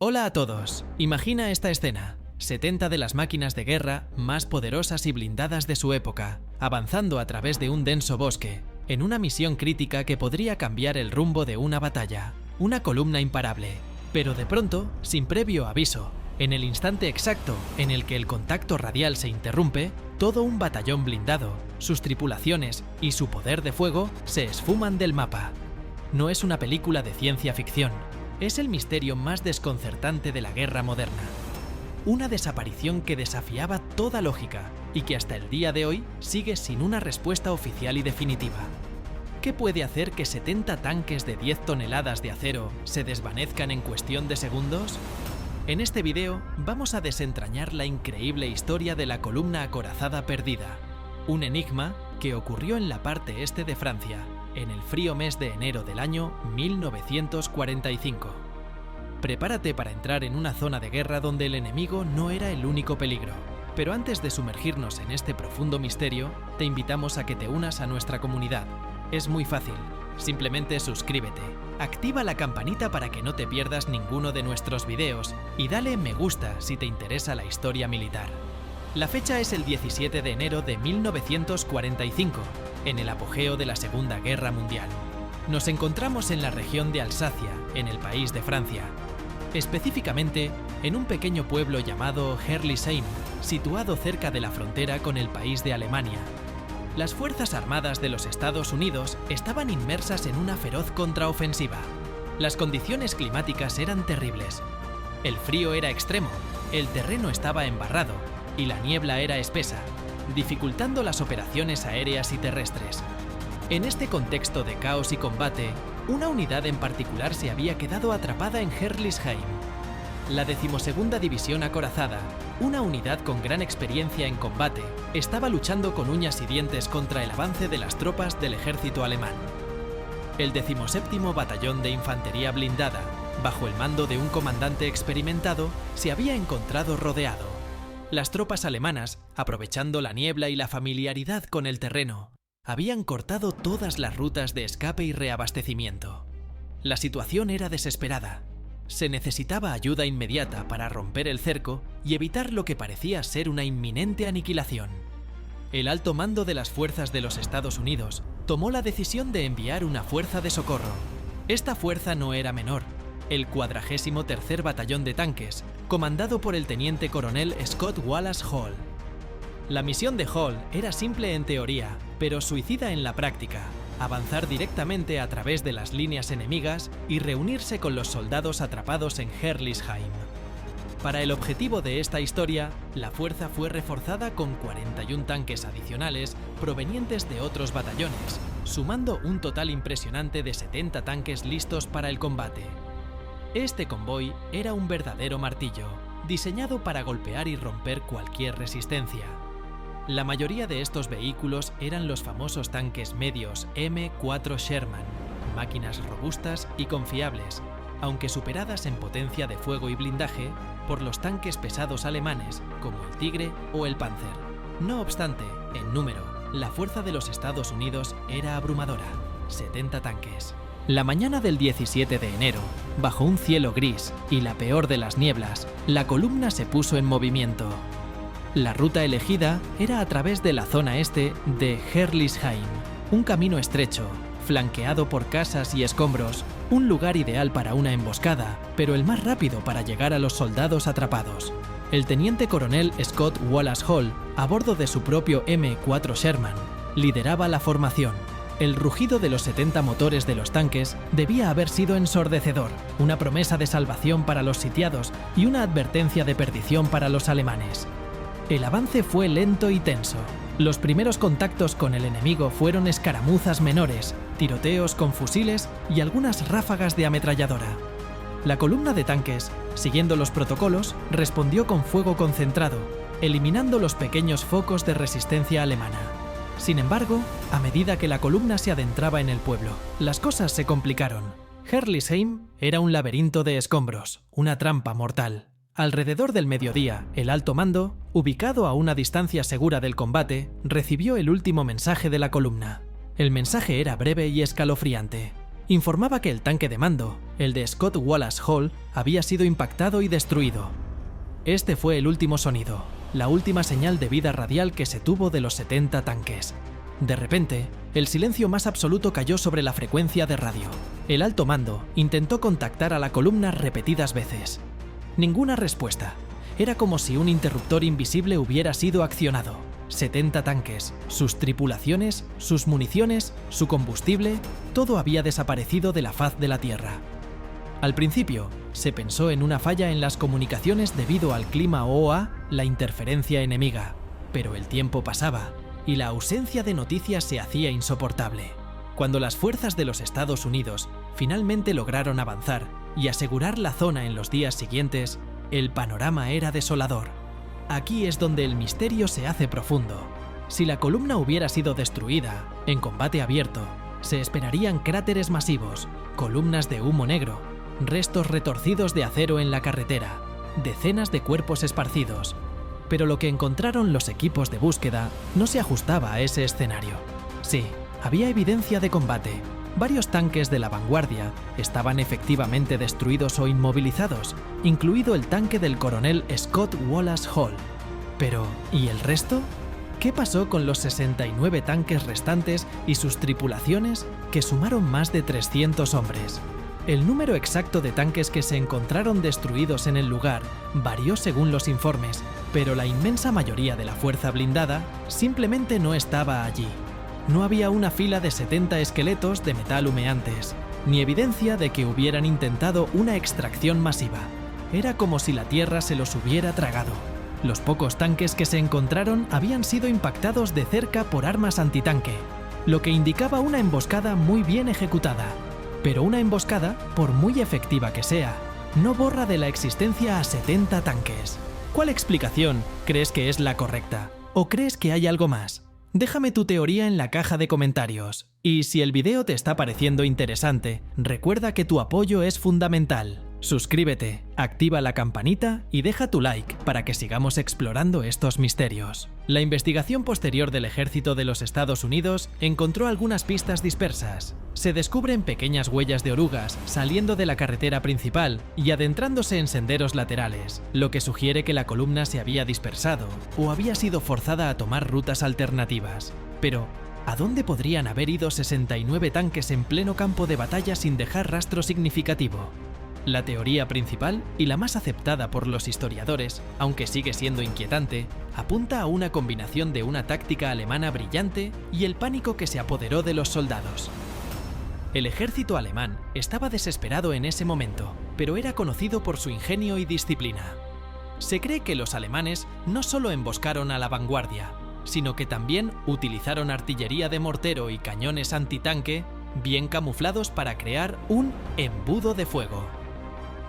Hola a todos. Imagina esta escena. 70 de las máquinas de guerra más poderosas y blindadas de su época, avanzando a través de un denso bosque, en una misión crítica que podría cambiar el rumbo de una batalla. Una columna imparable. Pero de pronto, sin previo aviso, en el instante exacto en el que el contacto radial se interrumpe, todo un batallón blindado, sus tripulaciones y su poder de fuego se esfuman del mapa. No es una película de ciencia ficción, es el misterio más desconcertante de la guerra moderna. Una desaparición que desafiaba toda lógica y que hasta el día de hoy sigue sin una respuesta oficial y definitiva. ¿Qué puede hacer que 70 tanques de 10 toneladas de acero se desvanezcan en cuestión de segundos? En este video vamos a desentrañar la increíble historia de la columna acorazada perdida, un enigma que ocurrió en la parte este de Francia, en el frío mes de enero del año 1945. Prepárate para entrar en una zona de guerra donde el enemigo no era el único peligro. Pero antes de sumergirnos en este profundo misterio, te invitamos a que te unas a nuestra comunidad. Es muy fácil, simplemente suscríbete, activa la campanita para que no te pierdas ninguno de nuestros videos y dale me gusta si te interesa la historia militar. La fecha es el 17 de enero de 1945, en el apogeo de la Segunda Guerra Mundial. Nos encontramos en la región de Alsacia, en el país de Francia. Específicamente, en un pequeño pueblo llamado Herlisheim, situado cerca de la frontera con el país de Alemania. Las Fuerzas Armadas de los Estados Unidos estaban inmersas en una feroz contraofensiva. Las condiciones climáticas eran terribles. El frío era extremo, el terreno estaba embarrado y la niebla era espesa, dificultando las operaciones aéreas y terrestres. En este contexto de caos y combate, una unidad en particular se había quedado atrapada en Herlisheim. La 12ª División Acorazada, una unidad con gran experiencia en combate, estaba luchando con uñas y dientes contra el avance de las tropas del ejército alemán. El 17º Batallón de Infantería Blindada, bajo el mando de un comandante experimentado, se había encontrado rodeado. Las tropas alemanas, aprovechando la niebla y la familiaridad con el terreno, habían cortado todas las rutas de escape y reabastecimiento. La situación era desesperada. Se necesitaba ayuda inmediata para romper el cerco y evitar lo que parecía ser una inminente aniquilación. El alto mando de las fuerzas de los Estados Unidos tomó la decisión de enviar una fuerza de socorro. Esta fuerza no era menor, el 43º Batallón de Tanques, comandado por el teniente coronel Scott Wallace Hall. La misión de Hall era simple en teoría, pero suicida en la práctica: avanzar directamente a través de las líneas enemigas y reunirse con los soldados atrapados en Herlisheim. Para el objetivo de esta historia, la fuerza fue reforzada con 41 tanques adicionales provenientes de otros batallones, sumando un total impresionante de 70 tanques listos para el combate. Este convoy era un verdadero martillo, diseñado para golpear y romper cualquier resistencia. La mayoría de estos vehículos eran los famosos tanques medios M4 Sherman, máquinas robustas y confiables, aunque superadas en potencia de fuego y blindaje por los tanques pesados alemanes como el Tigre o el Panzer. No obstante, en número, la fuerza de los Estados Unidos era abrumadora: 70 tanques. La mañana del 17 de enero, bajo un cielo gris y la peor de las nieblas, la columna se puso en movimiento. La ruta elegida era a través de la zona este de Herlisheim, un camino estrecho, flanqueado por casas y escombros, un lugar ideal para una emboscada, pero el más rápido para llegar a los soldados atrapados. El teniente coronel Scott Wallace Hall, a bordo de su propio M4 Sherman, lideraba la formación. El rugido de los 70 motores de los tanques debía haber sido ensordecedor, una promesa de salvación para los sitiados y una advertencia de perdición para los alemanes. El avance fue lento y tenso. Los primeros contactos con el enemigo fueron escaramuzas menores, tiroteos con fusiles y algunas ráfagas de ametralladora. La columna de tanques, siguiendo los protocolos, respondió con fuego concentrado, eliminando los pequeños focos de resistencia alemana. Sin embargo, a medida que la columna se adentraba en el pueblo, las cosas se complicaron. Herlisheim era un laberinto de escombros, una trampa mortal. Alrededor del mediodía, el alto mando, ubicado a una distancia segura del combate, recibió el último mensaje de la columna. El mensaje era breve y escalofriante. Informaba que el tanque de mando, el de Scott Wallace Hall, había sido impactado y destruido. Este fue el último sonido, la última señal de vida radial que se tuvo de los 70 tanques. De repente, el silencio más absoluto cayó sobre la frecuencia de radio. El alto mando intentó contactar a la columna repetidas veces. Ninguna respuesta. Era como si un interruptor invisible hubiera sido accionado. 70 tanques, sus tripulaciones, sus municiones, su combustible, todo había desaparecido de la faz de la Tierra. Al principio, se pensó en una falla en las comunicaciones debido al clima o a la interferencia enemiga, pero el tiempo pasaba y la ausencia de noticias se hacía insoportable. Cuando las fuerzas de los Estados Unidos finalmente lograron avanzar y asegurar la zona en los días siguientes, el panorama era desolador. Aquí es donde el misterio se hace profundo. Si la columna hubiera sido destruida, en combate abierto, se esperarían cráteres masivos, columnas de humo negro, restos retorcidos de acero en la carretera, decenas de cuerpos esparcidos. Pero lo que encontraron los equipos de búsqueda no se ajustaba a ese escenario. Sí, había evidencia de combate. Varios tanques de la vanguardia estaban efectivamente destruidos o inmovilizados, incluido el tanque del coronel Scott Wallace Hall. Pero, ¿y el resto? ¿Qué pasó con los 69 tanques restantes y sus tripulaciones, que sumaron más de 300 hombres? El número exacto de tanques que se encontraron destruidos en el lugar varió según los informes, pero la inmensa mayoría de la fuerza blindada simplemente no estaba allí. No había una fila de 70 esqueletos de metal humeantes, ni evidencia de que hubieran intentado una extracción masiva. Era como si la Tierra se los hubiera tragado. Los pocos tanques que se encontraron habían sido impactados de cerca por armas antitanque, lo que indicaba una emboscada muy bien ejecutada. Pero una emboscada, por muy efectiva que sea, no borra de la existencia a 70 tanques. ¿Cuál explicación crees que es la correcta? ¿O crees que hay algo más? Déjame tu teoría en la caja de comentarios. Y si el video te está pareciendo interesante, recuerda que tu apoyo es fundamental. Suscríbete, activa la campanita y deja tu like para que sigamos explorando estos misterios. La investigación posterior del ejército de los Estados Unidos encontró algunas pistas dispersas. Se descubren pequeñas huellas de orugas saliendo de la carretera principal y adentrándose en senderos laterales, lo que sugiere que la columna se había dispersado o había sido forzada a tomar rutas alternativas. Pero, ¿a dónde podrían haber ido 69 tanques en pleno campo de batalla sin dejar rastro significativo? La teoría principal, y la más aceptada por los historiadores, aunque sigue siendo inquietante, apunta a una combinación de una táctica alemana brillante y el pánico que se apoderó de los soldados. El ejército alemán estaba desesperado en ese momento, pero era conocido por su ingenio y disciplina. Se cree que los alemanes no solo emboscaron a la vanguardia, sino que también utilizaron artillería de mortero y cañones antitanque bien camuflados para crear un embudo de fuego.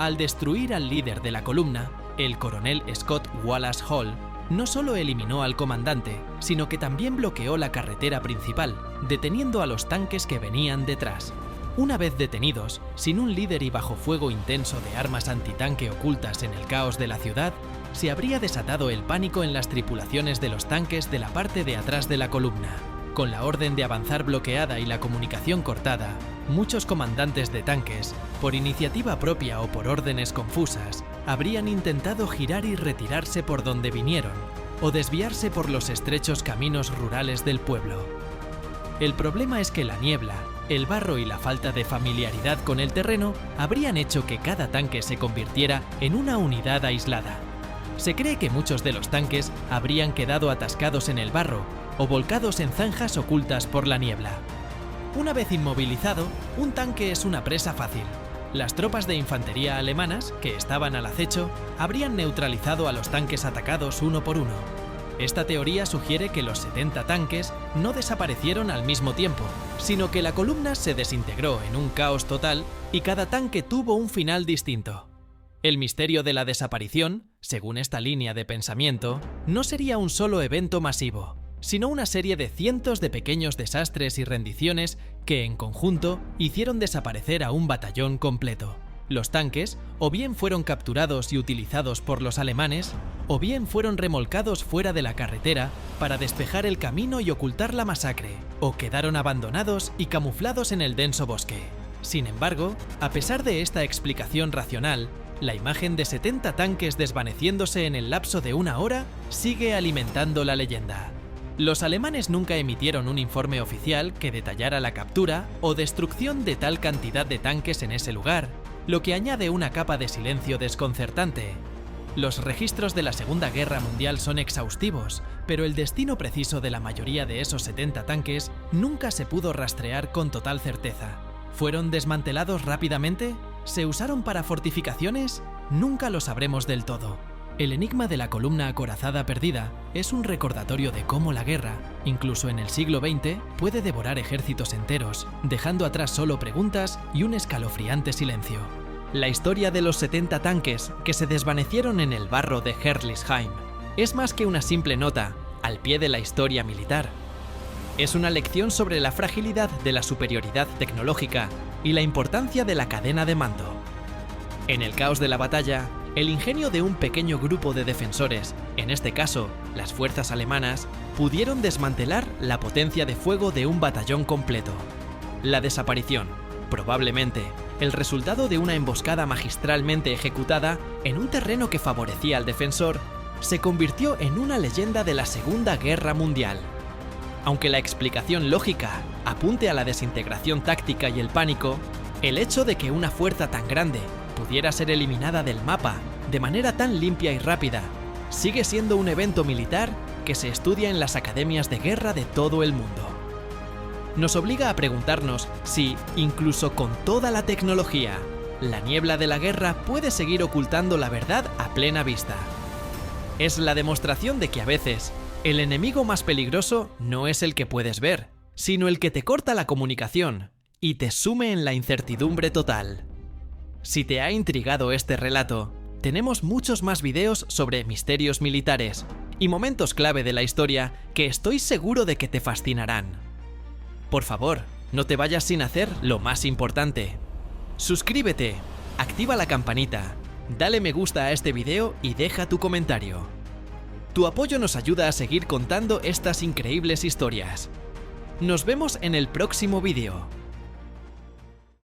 Al destruir al líder de la columna, el coronel Scott Wallace Hall, no solo eliminó al comandante, sino que también bloqueó la carretera principal, deteniendo a los tanques que venían detrás. Una vez detenidos, sin un líder y bajo fuego intenso de armas antitanque ocultas en el caos de la ciudad, se habría desatado el pánico en las tripulaciones de los tanques de la parte de atrás de la columna. Con la orden de avanzar bloqueada y la comunicación cortada, muchos comandantes de tanques, por iniciativa propia o por órdenes confusas, habrían intentado girar y retirarse por donde vinieron, o desviarse por los estrechos caminos rurales del pueblo. El problema es que la niebla, el barro y la falta de familiaridad con el terreno habrían hecho que cada tanque se convirtiera en una unidad aislada. Se cree que muchos de los tanques habrían quedado atascados en el barro o volcados en zanjas ocultas por la niebla. Una vez inmovilizado, un tanque es una presa fácil. Las tropas de infantería alemanas, que estaban al acecho, habrían neutralizado a los tanques atacados uno por uno. Esta teoría sugiere que los 70 tanques no desaparecieron al mismo tiempo, sino que la columna se desintegró en un caos total y cada tanque tuvo un final distinto. El misterio de la desaparición, según esta línea de pensamiento, no sería un solo evento masivo, sino una serie de cientos de pequeños desastres y rendiciones que, en conjunto, hicieron desaparecer a un batallón completo. Los tanques o bien fueron capturados y utilizados por los alemanes, o bien fueron remolcados fuera de la carretera para despejar el camino y ocultar la masacre, o quedaron abandonados y camuflados en el denso bosque. Sin embargo, a pesar de esta explicación racional, la imagen de 70 tanques desvaneciéndose en el lapso de una hora sigue alimentando la leyenda. Los alemanes nunca emitieron un informe oficial que detallara la captura o destrucción de tal cantidad de tanques en ese lugar, lo que añade una capa de silencio desconcertante. Los registros de la Segunda Guerra Mundial son exhaustivos, pero el destino preciso de la mayoría de esos 70 tanques nunca se pudo rastrear con total certeza. ¿Fueron desmantelados rápidamente? ¿Se usaron para fortificaciones? Nunca lo sabremos del todo. El enigma de la columna acorazada perdida es un recordatorio de cómo la guerra, incluso en el siglo XX, puede devorar ejércitos enteros, dejando atrás solo preguntas y un escalofriante silencio. La historia de los 70 tanques que se desvanecieron en el barro de Herlesheim es más que una simple nota al pie de la historia militar. Es una lección sobre la fragilidad de la superioridad tecnológica y la importancia de la cadena de mando. En el caos de la batalla, el ingenio de un pequeño grupo de defensores, en este caso, las fuerzas alemanas, pudieron desmantelar la potencia de fuego de un batallón completo. La desaparición, probablemente, el resultado de una emboscada magistralmente ejecutada en un terreno que favorecía al defensor, se convirtió en una leyenda de la Segunda Guerra Mundial. Aunque la explicación lógica apunte a la desintegración táctica y el pánico, el hecho de que una fuerza tan grande pudiera ser eliminada del mapa de manera tan limpia y rápida, sigue siendo un evento militar que se estudia en las academias de guerra de todo el mundo. Nos obliga a preguntarnos si, incluso con toda la tecnología, la niebla de la guerra puede seguir ocultando la verdad a plena vista. Es la demostración de que a veces, el enemigo más peligroso no es el que puedes ver, sino el que te corta la comunicación y te sume en la incertidumbre total. Si te ha intrigado este relato, tenemos muchos más videos sobre misterios militares y momentos clave de la historia que estoy seguro de que te fascinarán. Por favor, no te vayas sin hacer lo más importante. Suscríbete, activa la campanita, dale me gusta a este video y deja tu comentario. Tu apoyo nos ayuda a seguir contando estas increíbles historias. Nos vemos en el próximo vídeo.